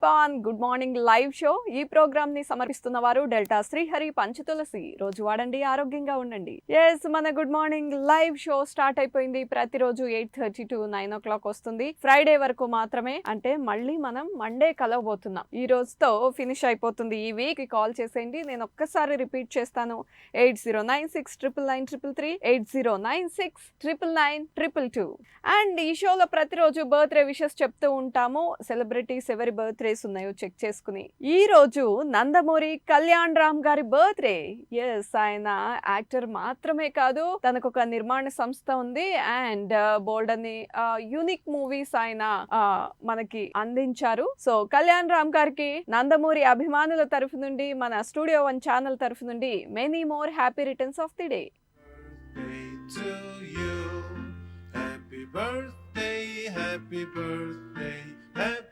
Pan good morning live show. ఈ programme ని సమర్పిస్తున్న వారు డెల్టా శ్రీహరి పంచతులసి. రోజు వాడండి, ఆరోగ్యంగా ఉండండి. ఎస్, మన good morning live show start అయిపోయింది. ప్రతిరోజు 8:30 to 9 o'clock వస్తుంది. ఫ్రైడే వరకు మాత్రమే, అంటే మళ్ళీ మనం మండే కలవబోతున్నాం. ఈ రోజుతో ఫినిష్ అయిపోతుంది ఈ వీక్. కాల్ చేసేయండి, నేను ఒక్కసారి రిపీట్ చేస్తాను. 8096993333, 8096999922. అండ్ ఈ షోలో ప్రతిరోజు బర్త్డే విషెస్ చెప్తూ ఉంటాము. సెలబ్రిటీస్ ఎవరి బర్త్డేస్ ఉన్నాయో చెక్ చేసుకుని, ఈ రోజు నందమూరి కళ్యాణ్ రామ్ గారి బర్త్డే. ఎస్, ఆయన యాక్టర్ మాత్రమే కాదు, తనకు ఒక నిర్మాణ సంస్థ ఉంది. అండ్ బోల్డ్ అని యూనిక్ మూవీస్ ఆయన మనకి అందించారు. సో కళ్యాణ్ రామ్ గారికి నందమూరి అభిమానుల తరఫు నుండి, మన స్టూడియో 1 ఛానల్ తరఫు నుండి many more happy returns of the day. Happy birthday, happy birthday, happy